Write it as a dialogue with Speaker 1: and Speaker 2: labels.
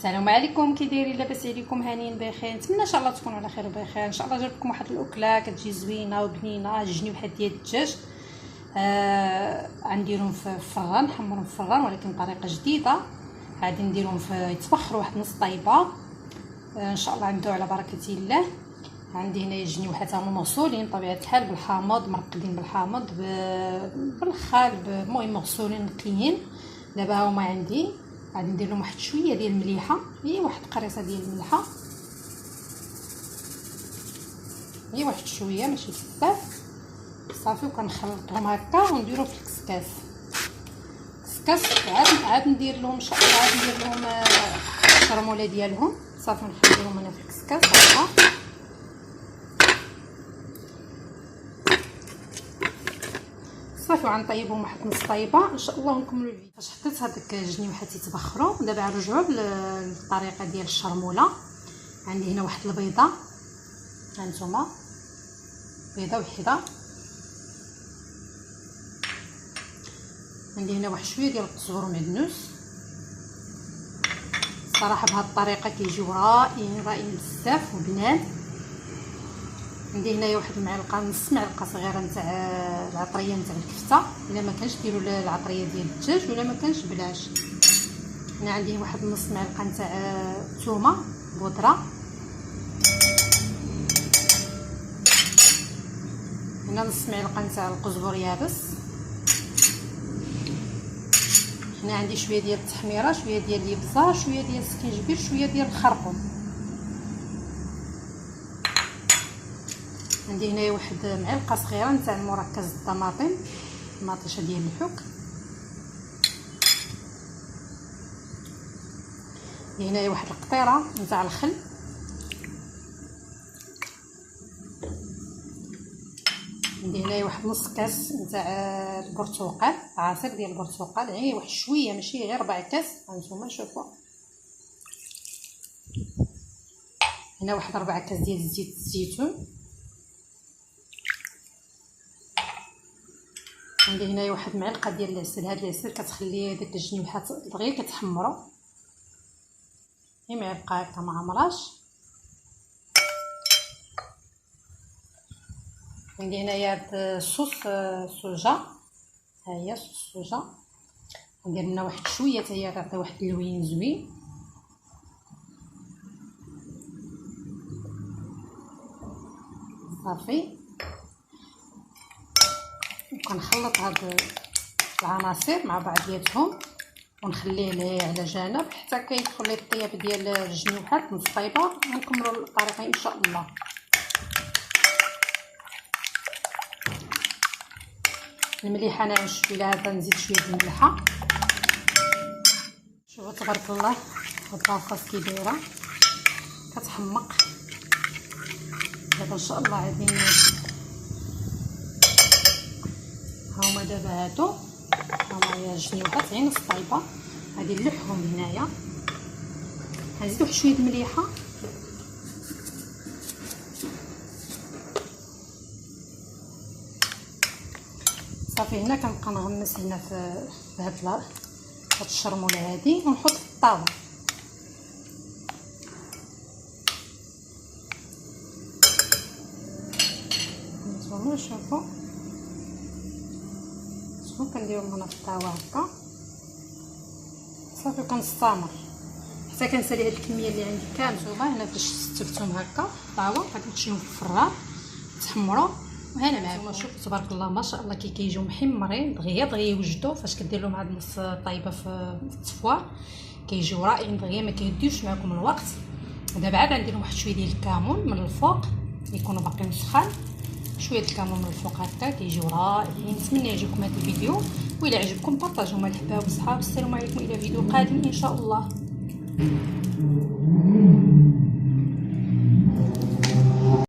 Speaker 1: السلام عليكم، كي دايرين؟ لاباس عليكم؟ هانيين بخير؟ نتمنى ان شاء الله تكونوا على خير وبخير. ان شاء الله جبت لكم واحد الاكله كتجي زوينه وبنينه، جنيوحات ديال الدجاج. غنديرهم في الفران، نحمرهم في الفران ولكن بطريقه جديده. غادي نديرهم في يتبخروا واحد نص طايبه ان شاء الله. ندعو على بركه الله. عندي هنايا جنيوحات هما مغسولين بطبيعه الحال بالحامض، مرقدين بالحامض بالخل، المهم مغسولين نقيين. دابا هما عندي غادي ندير لهم واحد شويه ديال المليحه، هي واحد قريصه ديال الملحه، هي واحد شويه ماشي بزاف صافي. وكنخلطهم هكا ونديرو في الكسكاس. عاد ندير لهم ان شاء الله، عاد ندير لهم الشرموله ديالهم صافي. نخليهم هنا في الكسكاس هكا صافي، وغنطيبهم واحد نص طايبه ان شاء الله ونكملوا الفيديو. فاش حطيت هذوك الجنيوحات يتبخروا، دابا نرجعوا للطريقه ديال الشرموله. عندي هنا واحد البيضه، هانتوما بيضه وحده. عندي هنا واحد شويه ديال القزبر ومعدنوس. الصراحه بهذه الطريقه كيجيو رائعين بزاف وبنان. عندي هنايا واحد المعلقه، نص معلقه صغيره نتاع العطريه نتاع الكفته. الا ما كانش ديروا العطريه ديال الدجاج، ولا ما كانش بلاش. هنا عندي واحد نص معلقه نتاع الثومه بودره. هنا نص معلقه نتاع القزبر يابس. هنا عندي شويه ديال التحميره، شويه ديال الابزار، شويه ديال السكينجبير، شويه ديال الخرقوم. عندي هنايا واحد معلقه صغيره نتاع المركز الطماطم، مطيشه ديال الحك. عندي هنايا واحد القطيره نتاع الخل. عندي هنايا واحد نص كاس نتاع البرتقال، عصير ديال البرتقال، يعني واحد شويه ماشي غير 4 كاس. هانتوما شوفوا. هنا واحد 4 كاس ديال زيت الزيتون. عندي هنايا واحد معلقه ديال العسل. هاد العسل كتخلي داك الجنيوحات دغيا كتحمروا. هي معلقه هكا ما عمراش. عندي هنايا صوص الصوجا، ها هي صوص الصوجا. ندير لنا واحد شويه حتى هي تعطي واحد اللوين زوين. صافي، وكنخلط هاد العناصر مع بعضياتهم ونخليه على جنب حتى كيدخل لي الطياب ديال الجنيوحات نص طايبه، ونكملوا الطريقه ان شاء الله. المليحه انا نشوي لها هذا، نزيد شويه د الملحه. شوفوا تبارك الله هاد لاصاص كي دايره كتحمق. دابا ان شاء الله غادي هاهما. دابا هادو هما يا الجنيوحات غير نص طايبه. غادي نلوحهم هنايا، غنزيد واحد شويه د المليحه. صافي، هنا كنبقى نغمس هنا في هاد الشرموله هادي ونحط في الطاوه. نتوما شوفوا شنو كنديروا هنا في الطاوه هكا صافي. كنستمر حتى كنسالي هاد الكميه اللي عندي كامل. نتوما هنا فاش ستفتهم هكا في الطاوه غادي تشيهم في الفران تحمروا. وهنا معكم شوفوا تبارك الله ما شاء الله كيجيو محمرين دغيا يوجدوا. فاش كدير لهم هاد نص طايبه في التصفوار كيجيو رائعين دغيا، ما كيديوش معكم الوقت. دابا عاد غندير واحد شويه ديال الكمون من الفوق، يكونوا باقيين سخان. شويه الكمون من الفوق هكا كيجيو رائعين. نتمنى يعجبكم هذا الفيديو، وإلا عجبكم بارطاجوه مع الحباب والصحاب. السلام عليكم، الى فيديو قادم ان شاء الله.